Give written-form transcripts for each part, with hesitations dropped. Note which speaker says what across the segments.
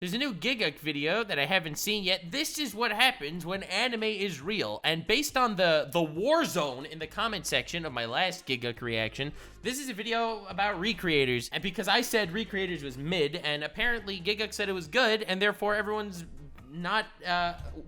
Speaker 1: There's a new Gigguk video that I haven't seen yet. This is what happens when anime is real. And based on the war zone in the comment section of my last Gigguk reaction, this is a video about recreators. And because I said recreators was mid, and apparently Gigguk said it was good, and therefore everyone's not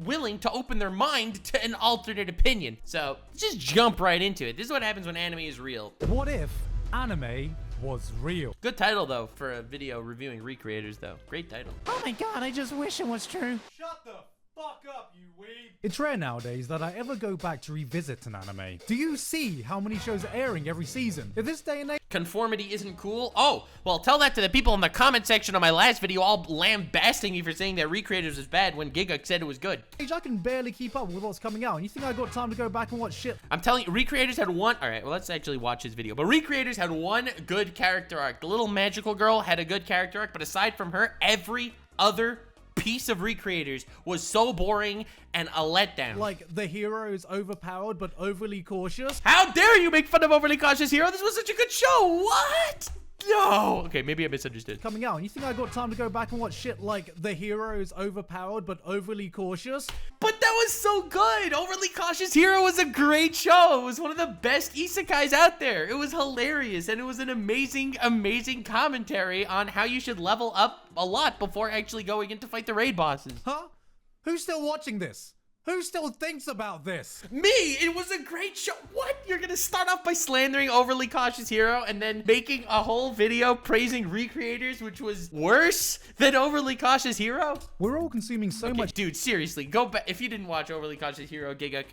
Speaker 1: willing to open their mind to an alternate opinion. So just jump right into it. This is what happens when anime is real.
Speaker 2: What if anime was real?
Speaker 1: Good title though for a video reviewing recreators though. Great title.
Speaker 3: Oh my god, I just wish it was true.
Speaker 2: Shut the fuck up, you weeb. It's rare nowadays that I ever go back to revisit an anime. Do you see how many shows are airing every season? In this day and age,
Speaker 1: Conformity isn't cool. Oh, well, tell that to the people in the comment section of my last video all lambasting me for saying that recreators is bad when Gigguk said it was good.
Speaker 2: I can barely keep up with what's coming out, and you think I got time to go back and watch shit?
Speaker 1: I'm telling you, recreators had one. All right, well, let's actually watch this video. But recreators had one good character arc. The little magical girl had a good character arc, but aside from her, every other piece of recreators was so boring and a letdown.
Speaker 2: Like, the hero is overpowered but overly cautious.
Speaker 1: How dare you make fun of overly cautious hero? This was such a good show. What? No. Okay, maybe I misunderstood.
Speaker 2: Coming out, and you think I got time to go back and watch shit like the hero is overpowered but overly cautious?
Speaker 1: But that was so good. Overly Cautious Hero was a great show. It was one of the best isekais out there. It was hilarious, and it was an amazing, amazing commentary on how you should level up a lot before actually going in to fight the raid bosses.
Speaker 2: Huh? Who's still watching this? Who still thinks about this?
Speaker 1: Me! It was a great show. What? You're gonna start off by slandering Overly Cautious Hero and then making a whole video praising recreators, which was worse than Overly Cautious Hero?
Speaker 2: We're all consuming so much.
Speaker 1: Dude, seriously, go back. If you didn't watch Overly Cautious Hero, Gigguk,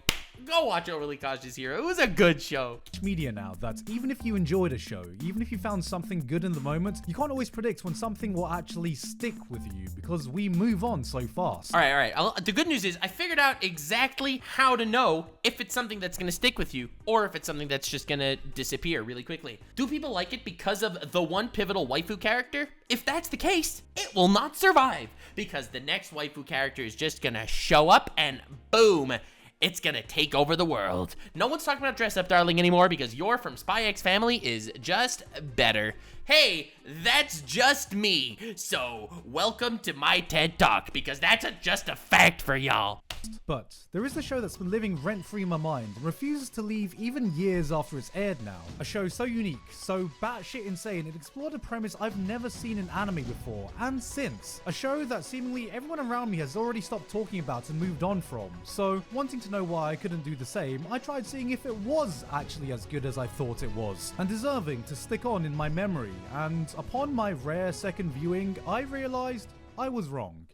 Speaker 1: go watch Overly Cautious Hero. It was a good show.
Speaker 2: Media now that even if you enjoyed a show, even if you found something good in the moment, you can't always predict when something will actually stick with you because we move on so fast.
Speaker 1: All right. The good news is I figured out exactly how to know if it's something that's gonna stick with you or if it's something that's just gonna disappear really quickly. Do people like it because of the one pivotal waifu character? If that's the case, it will not survive because the next waifu character is just gonna show up and boom, it's gonna take over the world. No one's talking about Dress Up Darling anymore because You're from Spy X Family is just better. Hey, that's just me. So welcome to my TED Talk because that's just a fact for y'all.
Speaker 2: But there is a show that's been living rent-free in my mind and refuses to leave even years after it's aired now. A show so unique, so batshit insane, it explored a premise I've never seen in anime before and since. A show that seemingly everyone around me has already stopped talking about and moved on from. So, wanting to know why I couldn't do the same, I tried seeing if it was actually as good as I thought it was, and deserving to stick on in my memory, and upon my rare second viewing, I realized I was wrong.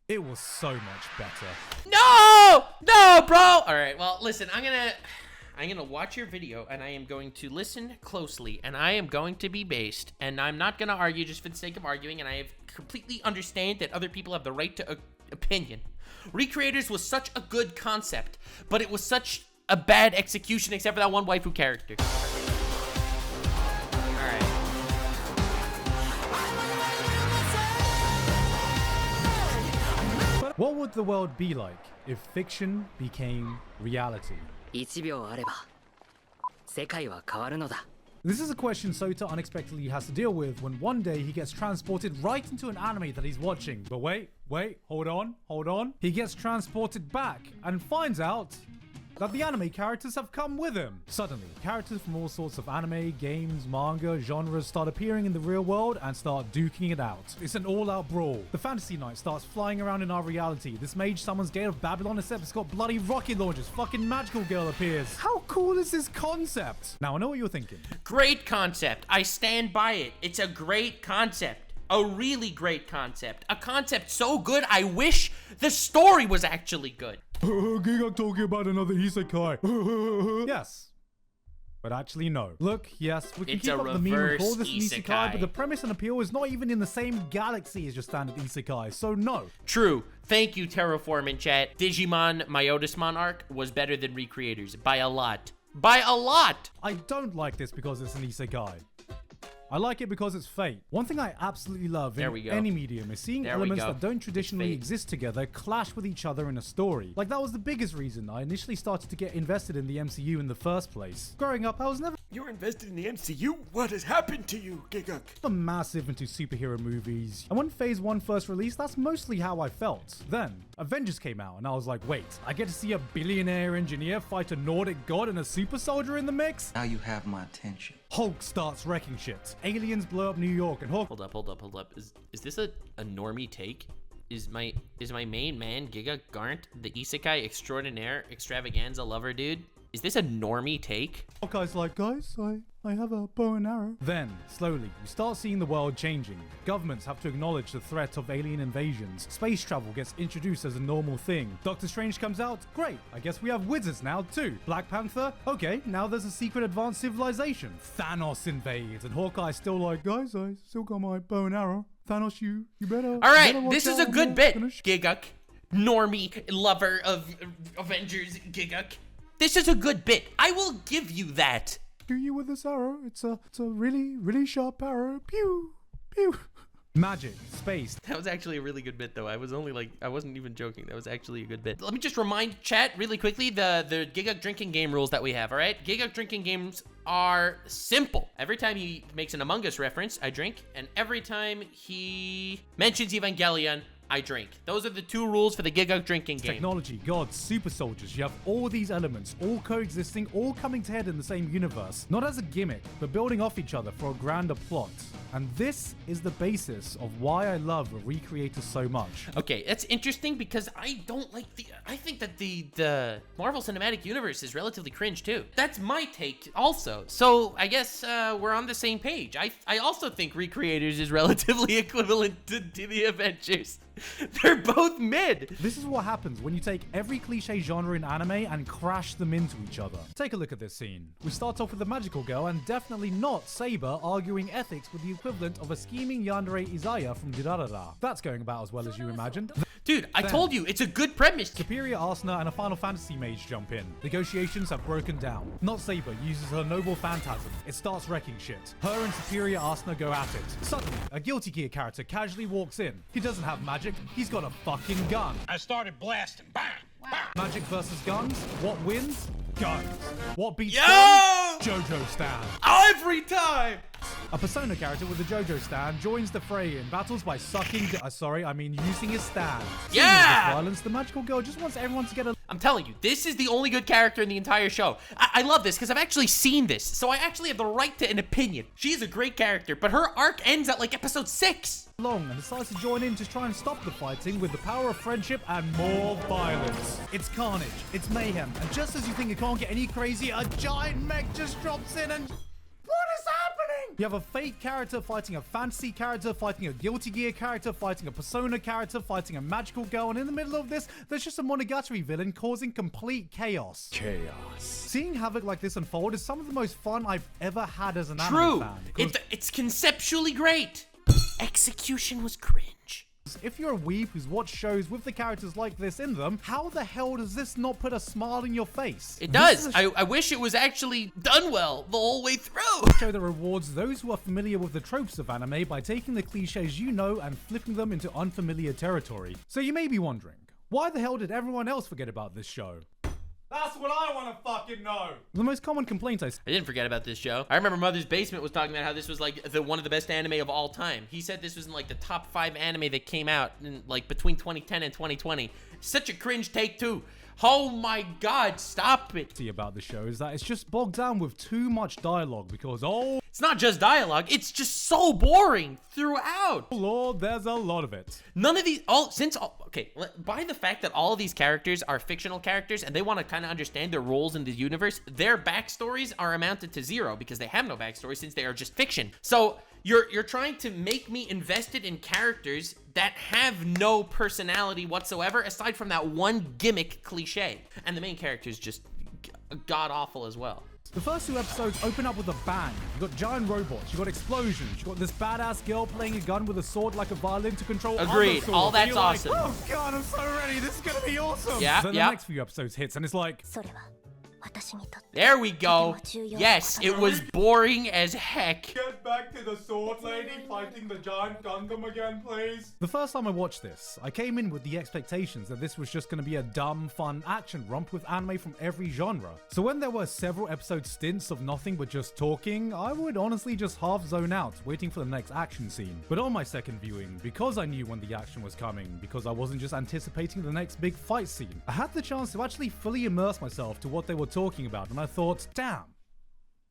Speaker 2: It was so much better.
Speaker 1: No, bro. All right, well, listen, I'm gonna watch your video and I am going to listen closely and I am going to be based and I'm not gonna argue just for the sake of arguing, and I have completely understand that other people have the right to opinion. Recreators was such a good concept, but it was such a bad execution except for that one waifu character.
Speaker 2: What would the world be like if fiction became reality?
Speaker 3: 1秒あれば世界は変わるのだ。
Speaker 2: This is a question Sota unexpectedly has to deal with when one day he gets transported right into an anime that he's watching. But wait, hold on. He gets transported back and finds out that the anime characters have come with him. Suddenly, characters from all sorts of anime, games, manga, genres start appearing in the real world and start duking it out. It's an all-out brawl. The fantasy knight starts flying around in our reality. This mage summons Gate of Babylon except it's got bloody rocket launchers. Fucking magical girl appears. How cool is this concept? Now, I know what you're thinking.
Speaker 1: Great concept. I stand by it. It's a great concept. A really great concept. A concept so good, I wish the story was actually good.
Speaker 2: Gigguk talking about another isekai. Yes. But actually, no. Look, yes, we can
Speaker 1: It's
Speaker 2: keep
Speaker 1: a
Speaker 2: up the meme and call
Speaker 1: reverse
Speaker 2: this an isekai,
Speaker 1: isekai.
Speaker 2: but the premise and appeal is not even in the same galaxy as your standard isekai, so no.
Speaker 1: True. Thank you, Terraform in chat. Digimon Myotismon arc was better than Recreators by a lot. By a lot!
Speaker 2: I don't like this because it's an isekai. I like it because it's fate. One thing I absolutely love in any medium is seeing elements that don't traditionally exist together clash with each other in a story. Like, that was the biggest reason I initially started to get invested in the MCU in the first place. Growing up, I was never
Speaker 4: You're invested in the MCU? What has happened to you, Gigguk?
Speaker 2: I'm massive into superhero movies, and when Phase 1 first released, that's mostly how I felt. Then, Avengers came out, and I was like, wait, I get to see a billionaire engineer fight a Nordic god and a super soldier in the mix?
Speaker 5: Now you have my attention.
Speaker 2: Hulk starts wrecking shit. Aliens blow up New York, and Hulk...
Speaker 1: Hold up. Is this a normie take? Is my main man, Gigguk Garnt, the isekai extraordinaire extravaganza lover dude? Is this a normie take?
Speaker 2: Hawkeye's like, guys, I have a bow and arrow. Then, slowly, you start seeing the world changing. Governments have to acknowledge the threat of alien invasions. Space travel gets introduced as a normal thing. Doctor Strange comes out. Great, I guess we have wizards now too. Black Panther. Okay, now there's a secret advanced civilization. Thanos invades, and Hawkeye's still like, guys, I still got my bow and arrow. Thanos, you better...
Speaker 1: All right,
Speaker 2: watch
Speaker 1: this is a
Speaker 2: out,
Speaker 1: good
Speaker 2: I'm
Speaker 1: bit,
Speaker 2: gonna
Speaker 1: Gigguk. Normie lover of Avengers, Gigguk. This is a good bit. I will give you that.
Speaker 2: shoot you with this arrow. It's a really sharp arrow. Pew, pew. Magic, space.
Speaker 1: That was actually a really good bit, though. I wasn't even joking. That was actually a good bit. Let me just remind chat really quickly the Gigguk drinking game rules that we have, all right? Gigguk drinking games are simple. Every time he makes an Among Us reference, I drink. And every time he mentions Evangelion, I drink. Those are the two rules for the Gigguk drinking game.
Speaker 2: Technology, gods, super soldiers. You have all these elements, all coexisting, all coming to head in the same universe. Not as a gimmick, but building off each other for a grander plot. And this is the basis of why I love Recreator so much.
Speaker 1: Okay, that's interesting because I don't like I think that the Marvel Cinematic Universe is relatively cringe too. That's my take also. So I guess we're on the same page. I also think Recreators is relatively equivalent to the Avengers. They're both mid.
Speaker 2: This is what happens when you take every cliche genre in anime and crash them into each other. Take a look at this scene. We start off with the magical girl and definitely not Saber arguing ethics with the equivalent of a scheming yandere Izaya from Durarara. That's going about as well as you imagined.
Speaker 1: Dude, I told you, it's a good premise.
Speaker 2: Superior Arsena and a Final Fantasy mage jump in. Negotiations have broken down. Not Saber uses her noble phantasm. It starts wrecking shit. Her and Superior Arsena go at it. Suddenly, a Guilty Gear character casually walks in. He doesn't have magic, he's got a fucking gun.
Speaker 6: I started blasting. Bang! Bang!
Speaker 2: Magic versus guns? What wins? Guns. What beats
Speaker 1: Yo!
Speaker 2: guns? JoJo stand.
Speaker 1: Every time.
Speaker 2: A Persona character with a JoJo stand joins the fray in battles by sucking using his stand. Seeing
Speaker 1: Yeah!
Speaker 2: this violence, the magical girl just wants everyone to get a...
Speaker 1: I'm telling you, this is the only good character in the entire show. I love this because I've actually seen this, so I actually have the right to an opinion. She's a great character, but her arc ends at like episode 6.
Speaker 2: Long and decides to join in to try and stop the fighting with the power of friendship and more violence. It's carnage, it's mayhem, and just as you think it can't get any crazier, a giant mech just drops in and... What is happening? You have a fake character fighting a fantasy character, fighting a Guilty Gear character, fighting a Persona character, fighting a magical girl, and in the middle of this, there's just a Monogatari villain causing complete chaos. Seeing havoc like this unfold is some of the most fun I've ever had as an anime fan.
Speaker 1: It's conceptually great. Execution was cringe.
Speaker 2: If you're a weeb who's watched shows with the characters like this in them, how the hell does this not put a smile in your face?
Speaker 1: It does. I wish it was actually done well the whole way through.
Speaker 2: A show that rewards those who are familiar with the tropes of anime by taking the cliches you know and flipping them into unfamiliar territory. So you may be wondering, why the hell did everyone else forget about this show? That's what I want to fucking know. The most common complaint I
Speaker 1: didn't forget about this show. I remember Mother's Basement was talking about how this was like one of the best anime of all time. He said this was in like the top 5 anime that came out in like between 2010 and 2020. Such a cringe take too. Oh my god, stop it.
Speaker 2: About the show is that it's just bogged down with too much dialogue because
Speaker 1: it's not just dialogue, it's just so boring throughout.
Speaker 2: Oh Lord, there's a lot of it.
Speaker 1: None of these by the fact that all of these characters are fictional characters and they want to kind of understand their roles in the universe, their backstories are amounted to 0 because they have no backstory since they are just fiction. So you're trying to make me invested in characters that have no personality whatsoever aside from that one gimmick cliche. And the main character is just god-awful as well.
Speaker 2: The first 2 episodes open up with a bang. You got giant robots, you got explosions, you got this badass girl playing a gun with a sword like a violin to control
Speaker 1: Agreed. All that's awesome.
Speaker 2: Like, oh god, I'm so ready. This is gonna be awesome.
Speaker 1: Yeah,
Speaker 2: then the next few episodes hits and it's like...
Speaker 1: There we go. Yes, it was boring as heck.
Speaker 2: Get back. back to the sword lady fighting the giant Gundam again, please? The first time I watched this, I came in with the expectations that this was just going to be a dumb, fun action romp with anime from every genre. So when there were several episode stints of nothing but just talking, I would honestly just half zone out, waiting for the next action scene. But on my second viewing, because I knew when the action was coming, because I wasn't just anticipating the next big fight scene, I had the chance to actually fully immerse myself to what they were talking about, and I thought, damn,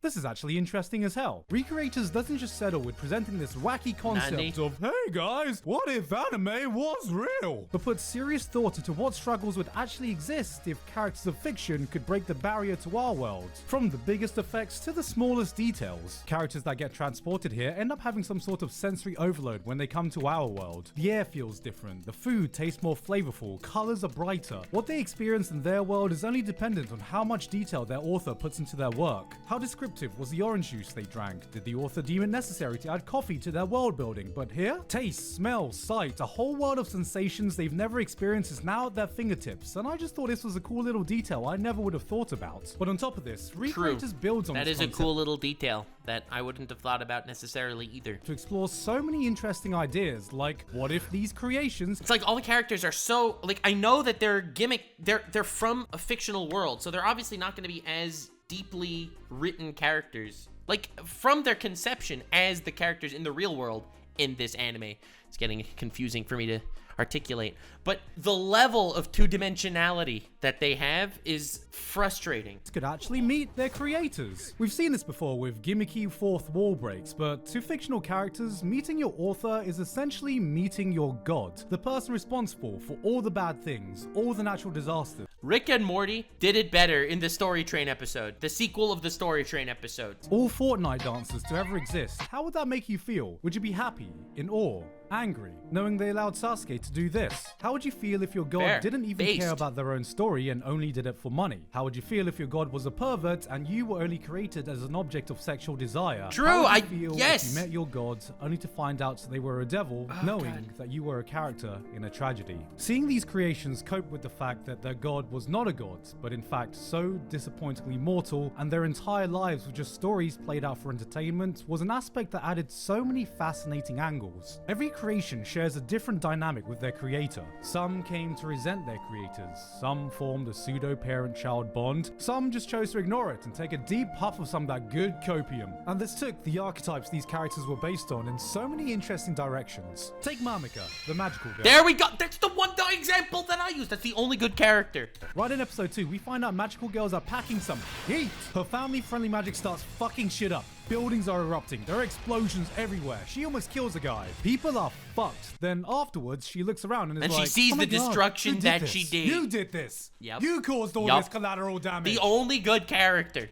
Speaker 2: this is actually interesting as hell. Recreators doesn't just settle with presenting this wacky concept of, hey guys, what if anime was real? But put serious thought into what struggles would actually exist if characters of fiction could break the barrier to our world. From the biggest effects to the smallest details. Characters that get transported here end up having some sort of sensory overload when they come to our world. The air feels different, the food tastes more flavorful, colors are brighter. What they experience in their world is only dependent on how much detail their author puts into their work. How descriptive was the orange juice they drank? Did the author deem it necessary to add coffee to their world building? But here, taste, smell, sight, a whole world of sensations they've never experienced is now at their fingertips, and I just thought this was a cool little detail I never would have thought about. But on top of this, Recreators builds on
Speaker 1: that
Speaker 2: this
Speaker 1: is a
Speaker 2: concept
Speaker 1: cool little detail that I wouldn't have thought about necessarily either.
Speaker 2: to explore so many interesting ideas, like what if these creations
Speaker 1: It's like all the characters are so, like, I know that they're they're from a fictional world, so they're obviously not going to be as deeply written characters, like from their conception as the characters in the real world in this anime. It's getting confusing for me to articulate, but the level of two-dimensionality that they have is frustrating.
Speaker 2: could actually meet their creators. We've seen this before with gimmicky fourth wall breaks, but to fictional characters, meeting your author is essentially meeting your god, the person responsible for all the bad things, all the natural disasters.
Speaker 1: Rick and Morty did it better in the Story Train episode, the sequel of the Story Train episode.
Speaker 2: All Fortnite dancers to ever exist. How would that make you feel? Would you be happy, in awe, angry, knowing they allowed Sasuke to do this? How would you feel if your god
Speaker 1: Fair.
Speaker 2: didn't even
Speaker 1: Based.
Speaker 2: care about their own story and only did it for money? How would you feel if your god was a pervert and you were only created as an object of sexual desire?
Speaker 1: True,
Speaker 2: How would you feel
Speaker 1: yes.
Speaker 2: if you met your god only to find out they were a devil, knowing that you were a character in a tragedy? Seeing these creations cope with the fact that their god was not a god, but in fact so disappointingly mortal, and their entire lives were just stories played out for entertainment, was an aspect that added so many fascinating angles. Every creation shares a different dynamic with their creator. Some came to resent their creators, some formed a pseudo-parent-child bond, some just chose to ignore it and take a deep puff of some of that good copium. And this took the archetypes these characters were based on in so many interesting directions. Take Mamika, the magical girl.
Speaker 1: There we go. That's the one example that I use. That's the only good character.
Speaker 2: Right in episode 2, we find out magical girls are packing some heat. Her family-friendly magic starts fucking shit up. Buildings are erupting. There are explosions everywhere. She almost kills a guy. People are fucked. Then afterwards, she looks around and is
Speaker 1: And
Speaker 2: like,
Speaker 1: she sees
Speaker 2: "Oh my
Speaker 1: the
Speaker 2: God,
Speaker 1: destruction
Speaker 2: who
Speaker 1: that
Speaker 2: this?
Speaker 1: she did."
Speaker 2: You did this.
Speaker 1: Yep.
Speaker 2: You caused all
Speaker 1: Yup.
Speaker 2: this collateral damage.
Speaker 1: The only good character.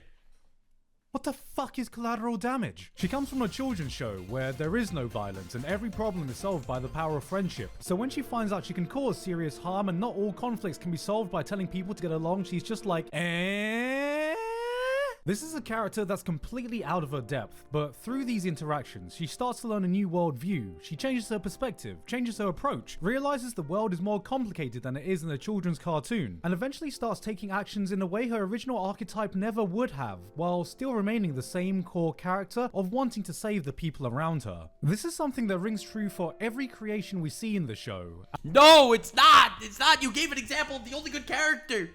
Speaker 2: What the fuck is collateral damage? She comes from a children's show where there is no violence and every problem is solved by the power of friendship. So when she finds out she can cause serious harm and not all conflicts can be solved by telling people to get along, she's just like, eh? This is a character that's completely out of her depth, but through these interactions, she starts to learn a new worldview. She changes her perspective, changes her approach, realizes the world is more complicated than it is in a children's cartoon, and eventually starts taking actions in a way her original archetype never would have, while still remaining the same core character of wanting to save the people around her. This is something that rings true for every creation we see in the show.
Speaker 1: No, it's not. It's not. You gave an example of the only good character.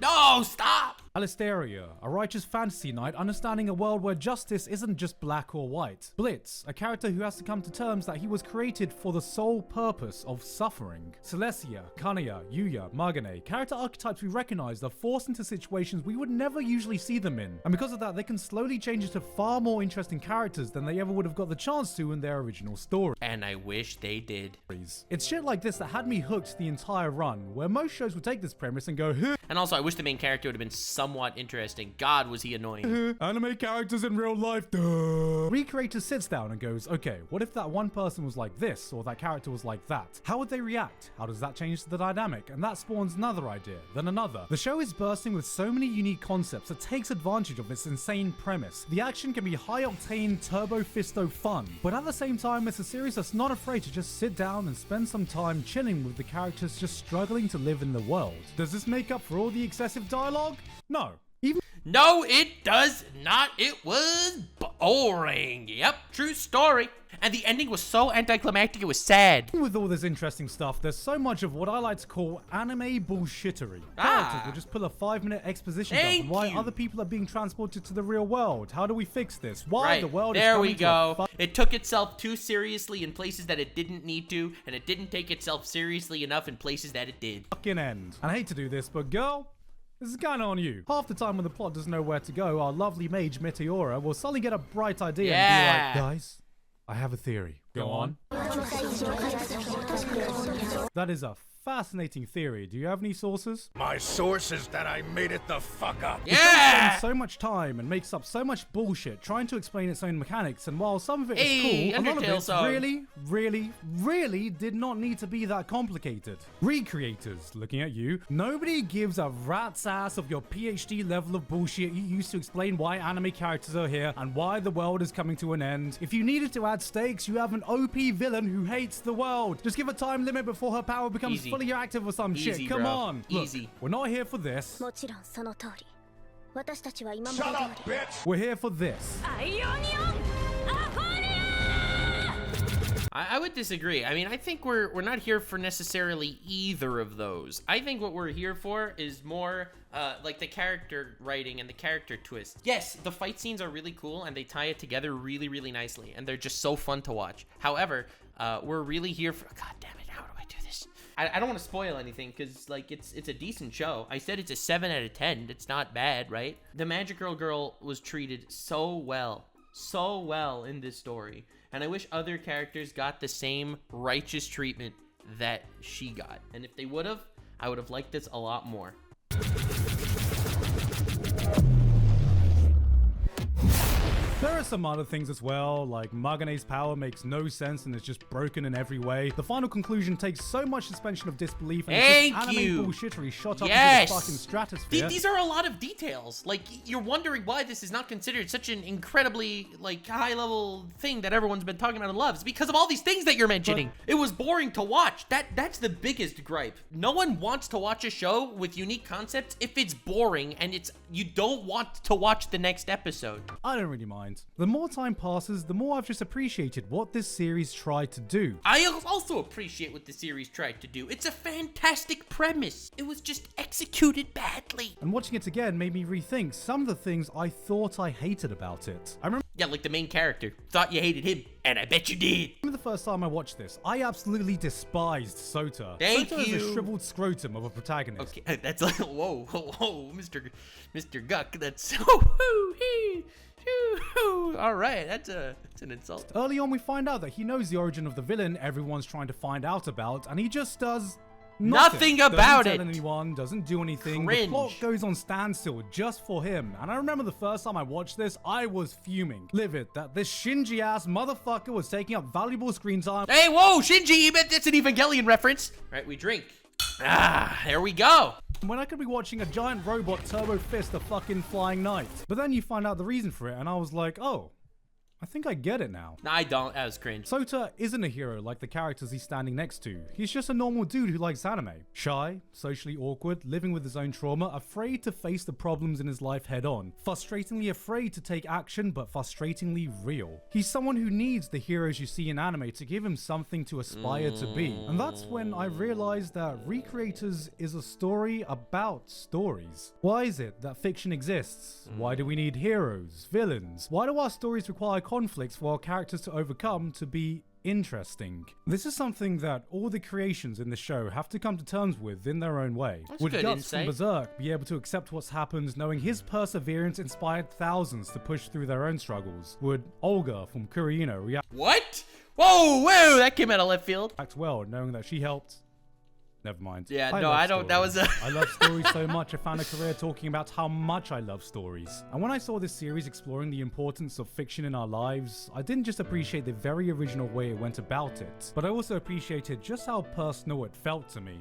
Speaker 1: No, stop.
Speaker 2: Alistaria, a righteous fantasy knight understanding a world where justice isn't just black or white. Blitz, a character who has to come to terms that he was created for the sole purpose of suffering. Celestia, Kanaya, Yuya, Magane, character archetypes we recognize are forced into situations we would never usually see them in. And because of that, they can slowly change into far more interesting characters than they ever would have got the chance to in their original story.
Speaker 1: And I wish they did.
Speaker 2: It's shit like this that had me hooked the entire run, where most shows would take this premise and go, huh,
Speaker 1: And also, I wish the main character would have been somewhat interesting. God, was he annoying.
Speaker 2: anime characters in real life, duh. Recreator sits down and goes, okay, what if that one person was like this, or that character was like that? How would they react? How does that change the dynamic? And that spawns another idea, then another. The show is bursting with so many unique concepts that takes advantage of its insane premise. The action can be high-octane, turbo-fisto fun, but at the same time, it's a series that's not afraid to just sit down and spend some time chilling with the characters just struggling to live in the world. Does this make up for all the excessive dialogue? No. Even
Speaker 1: No, it does not. It was O-ring. Yep, true story. And the ending was so anticlimactic, it was sad.
Speaker 2: With all this interesting stuff, there's so much of what I like to call anime bullshittery.
Speaker 1: Ah.
Speaker 2: Characters will just pull a 5-minute exposition dump
Speaker 1: Thank
Speaker 2: on why
Speaker 1: you.
Speaker 2: other people are being transported to the real world. How do we fix this? Why
Speaker 1: Right,
Speaker 2: the world is
Speaker 1: there
Speaker 2: coming
Speaker 1: we
Speaker 2: to a
Speaker 1: go. It took itself too seriously in places that it didn't need to, and it didn't take itself seriously enough in places that it did.
Speaker 2: fucking end. And I hate to do this, but girl, this is kind of on you. Half the time when the plot doesn't know where to go, our lovely mage Meteora will suddenly get a bright idea and be like, guys, I have a theory. Go on. That is a fascinating theory. Do you have any sources?
Speaker 6: My source is that I made it the fuck up.
Speaker 1: Yeah!
Speaker 2: Spends so much time and makes up so much bullshit trying to explain its own mechanics, and while some of it is
Speaker 1: Hey,
Speaker 2: cool, a lot of
Speaker 1: Undertale
Speaker 2: it
Speaker 1: song.
Speaker 2: really did not need to be that complicated. Recreators, looking at you, nobody gives a rat's ass of your PhD level of bullshit you used to explain why anime characters are here and why the world is coming to an end. If you needed to add stakes, you have an OP villain who hates the world. Just give a time limit before her power becomes
Speaker 1: Easy.
Speaker 2: fully active or some
Speaker 1: Easy,
Speaker 2: shit. Come
Speaker 1: bro.
Speaker 2: on. Look,
Speaker 1: Easy.
Speaker 2: we're not here for this.
Speaker 5: もちろんその通り私たちは今まで
Speaker 6: Shut
Speaker 5: 通
Speaker 6: up,
Speaker 5: り
Speaker 6: bitch!
Speaker 2: We're here for this.
Speaker 1: I would disagree. I mean, I think we're not here for necessarily either of those. I think what we're here for is more like the character writing and the character twist. Yes, the fight scenes are really cool and they tie it together really, really nicely, and they're just so fun to watch. However, we're really here for... God damn it, how do I do this? I don't want to spoil anything because like it's a decent show. I said it's a 7 out of 10. It's not bad, right? The Magic Girl was treated so well in this story. And I wish other characters got the same righteous treatment that she got. And if they would have, I would have liked this a lot more.
Speaker 2: There are some other things as well, like Magane's power makes no sense and is just broken in every way. The final conclusion takes so much suspension of disbelief and it's just anime bullshittery shot up
Speaker 1: Yes!
Speaker 2: into the fucking stratosphere.
Speaker 1: These are a lot of details. Like, you're wondering why this is not considered such an incredibly, like, high-level thing that everyone's been talking about and loves. Because of all these things that you're mentioning. It was boring to watch. That's the biggest gripe. No one wants to watch a show with unique concepts if it's boring and you don't want to watch the next episode.
Speaker 2: I don't really mind. The more time passes, the more I've just appreciated what this series tried to do.
Speaker 1: I also appreciate what the series tried to do. It's a fantastic premise. It was just executed badly.
Speaker 2: And watching it again made me rethink some of the things I thought I hated about it. I remember
Speaker 1: Yeah, like the main character. Thought you hated him, and I bet you did.
Speaker 2: the first time I watched this, I absolutely despised Sota.
Speaker 1: Thank
Speaker 2: Sota is
Speaker 1: you.
Speaker 2: a shriveled scrotum of a protagonist.
Speaker 1: Okay, that's like, whoa, Mr. Guck, that's, all right, that's an insult.
Speaker 2: Early on, we find out that he knows the origin of the villain everyone's trying to find out about, and he just does
Speaker 1: Nothing about
Speaker 2: doesn't tell
Speaker 1: it.
Speaker 2: anyone, doesn't do anything.
Speaker 1: Cringe.
Speaker 2: The plot goes on standstill just for him. And I remember the first time I watched this, I was fuming, livid that this Shinji-ass motherfucker was taking up valuable screen time.
Speaker 1: Hey, whoa, Shinji, that's an Evangelion reference. All right, we drink. There we go.
Speaker 2: When I could be watching a giant robot turbo fist a fucking flying knight. But then you find out the reason for it, and I was like, oh, I think I get it now.
Speaker 1: No, I don't. That was cringe.
Speaker 2: Sota isn't a hero like the characters he's standing next to. He's just a normal dude who likes anime. Shy, socially awkward, living with his own trauma, afraid to face the problems in his life head on. Frustratingly afraid to take action, but frustratingly real. He's someone who needs the heroes you see in anime to give him something to aspire to be. And that's when I realized that Recreators is a story about stories. Why is it that fiction exists? Why do we need heroes, villains? Why do our stories require conflicts for our characters to overcome to be interesting? This is something that all the creations in the show have to come to terms with in their own way.
Speaker 1: That's
Speaker 2: Would
Speaker 1: good
Speaker 2: Guts from
Speaker 1: insight.
Speaker 2: Berserk be able to accept what's happened knowing his perseverance inspired thousands to push through their own struggles? Would Olga from Kurino react
Speaker 1: What? Whoa, that came out of left field.
Speaker 2: well knowing that she helped? Never mind.
Speaker 1: Yeah, no,
Speaker 2: love
Speaker 1: I don't- that was
Speaker 2: stories.
Speaker 1: a-
Speaker 2: I love stories so much I found a career talking about how much I love stories. And when I saw this series exploring the importance of fiction in our lives, I didn't just appreciate the very original way it went about it, but I also appreciated just how personal it felt to me.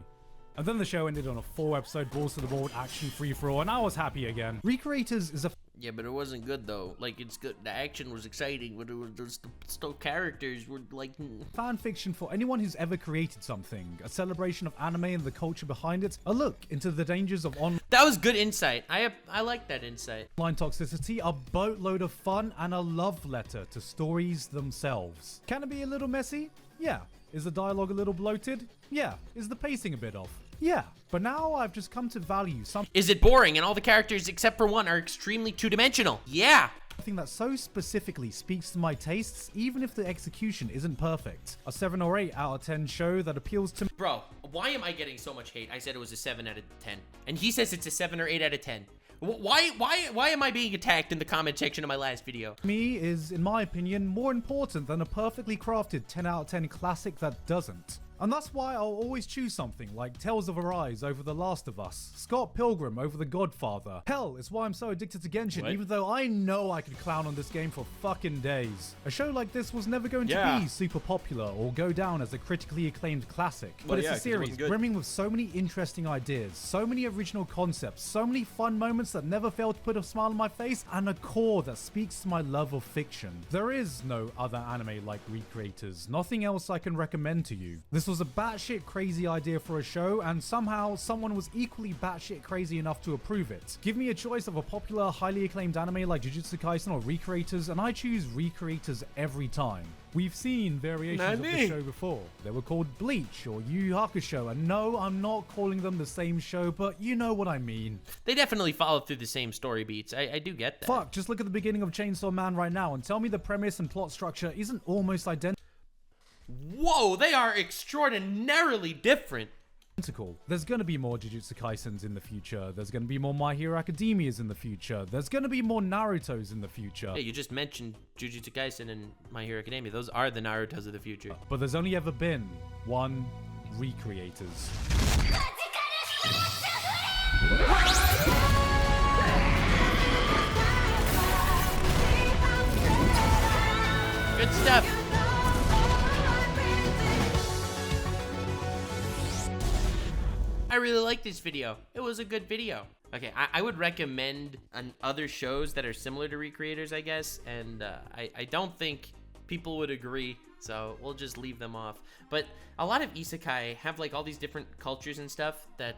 Speaker 2: And then the show ended on a 4-episode balls to the wall action free-for-all, and I was happy again. Recreators is a
Speaker 1: Yeah, but it wasn't good though. Like, it's good. The action was exciting, but it was just the still characters were like.
Speaker 2: Fan fiction for anyone who's ever created something, a celebration of anime and the culture behind it, a look into the dangers of
Speaker 1: That was good insight. I like that insight.
Speaker 2: online toxicity, a boatload of fun, and a love letter to stories themselves. Can it be a little messy? Yeah. Is the dialogue a little bloated? Yeah. Is the pacing a bit off? Yeah. But now I've just come to value
Speaker 1: Is it boring and all the characters except for one are extremely two-dimensional? Yeah.
Speaker 2: something that so specifically speaks to my tastes, even if the execution isn't perfect. A 7 or 8 out of 10 show that appeals to
Speaker 1: Bro, why am I getting so much hate? I said it was a 7 out of 10. And he says it's a 7 or 8 out of 10. Why am I being attacked in the comment section of my last video?
Speaker 2: me is, in my opinion, more important than a perfectly crafted 10 out of 10 classic that doesn't. And that's why I'll always choose something like Tales of Arise over The Last of Us, Scott Pilgrim over The Godfather. Hell, it's why I'm so addicted to Genshin, even though I know I could clown on this game for fucking days. A show like this was never going to be super popular or go down as a critically acclaimed classic, but it's a series brimming with so many interesting ideas, so many original concepts, so many fun moments that never fail to put a smile on my face, and a core that speaks to my love of fiction. There is no other anime like Recreators, nothing else I can recommend to you. This was a batshit crazy idea for a show, and somehow someone was equally batshit crazy enough to approve it. Give me a choice of a popular, highly acclaimed anime like Jujutsu Kaisen or Recreators, and I choose Recreators every time. We've seen variations of the show before. They were called Bleach or Yu Yu Hakusho, and no, I'm not calling them the same show, but you know what I mean.
Speaker 1: They definitely follow through the same story beats. I do get that.
Speaker 2: Fuck, just look at the beginning of Chainsaw Man right now and tell me the premise and plot structure isn't almost identical.
Speaker 1: Whoa, they are extraordinarily different.
Speaker 2: There's gonna be more Jujutsu Kaisens in the future. There's gonna be more My Hero Academias in the future. There's gonna be more Narutos in the future.
Speaker 1: Yeah, you just mentioned Jujutsu Kaisen and My Hero Academia. Those are the Narutos of the future.
Speaker 2: But there's only ever been one Recreators.
Speaker 1: Good stuff. I really like this video. It was a good video. Okay, I would recommend other shows that are similar to Recreators, I guess, and I don't think people would agree, so we'll just leave them off. But a lot of isekai have like all these different cultures and stuff that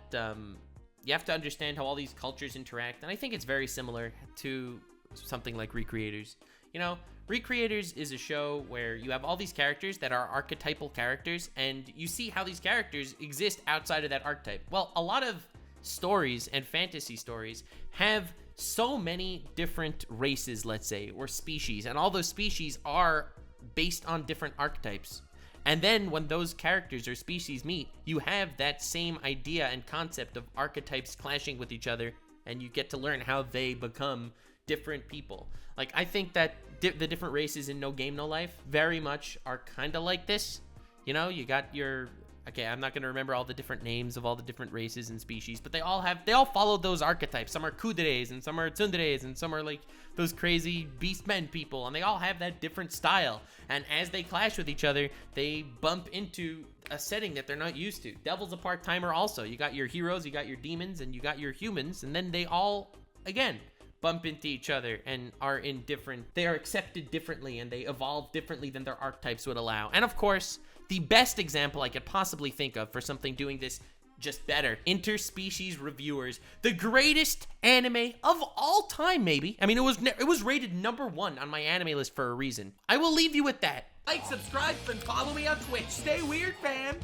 Speaker 1: you have to understand how all these cultures interact, and I think it's very similar to something like Recreators. You know, Recreators is a show where you have all these characters that are archetypal characters, and you see how these characters exist outside of that archetype. Well, a lot of stories and fantasy stories have so many different races, let's say, or species, and all those species are based on different archetypes. And then when those characters or species meet, you have that same idea and concept of archetypes clashing with each other, and you get to learn how they become different people. Like, I think that the different races in No Game No Life very much are kind of like this. You know, you got your, okay, I'm not going to remember all the different names of all the different races and species, but they all follow those archetypes. Some are kuderes, and some are tsunderes, and some are like those crazy beast men people, and they all have that different style. And as they clash with each other, they bump into a setting that they're not used to. Devil's a part-timer also. You got your heroes, you got your demons, and you got your humans, and then they all, again, bump into each other and are in different, they are accepted differently and they evolve differently than their archetypes would allow. And of course, the best example I could possibly think of for something doing this just better, interspecies reviewers, the greatest anime of all time, maybe. I mean, it was rated #1 on my anime list for a reason. I will leave you with that. Like, subscribe, and follow me on Twitch. Stay weird, fam.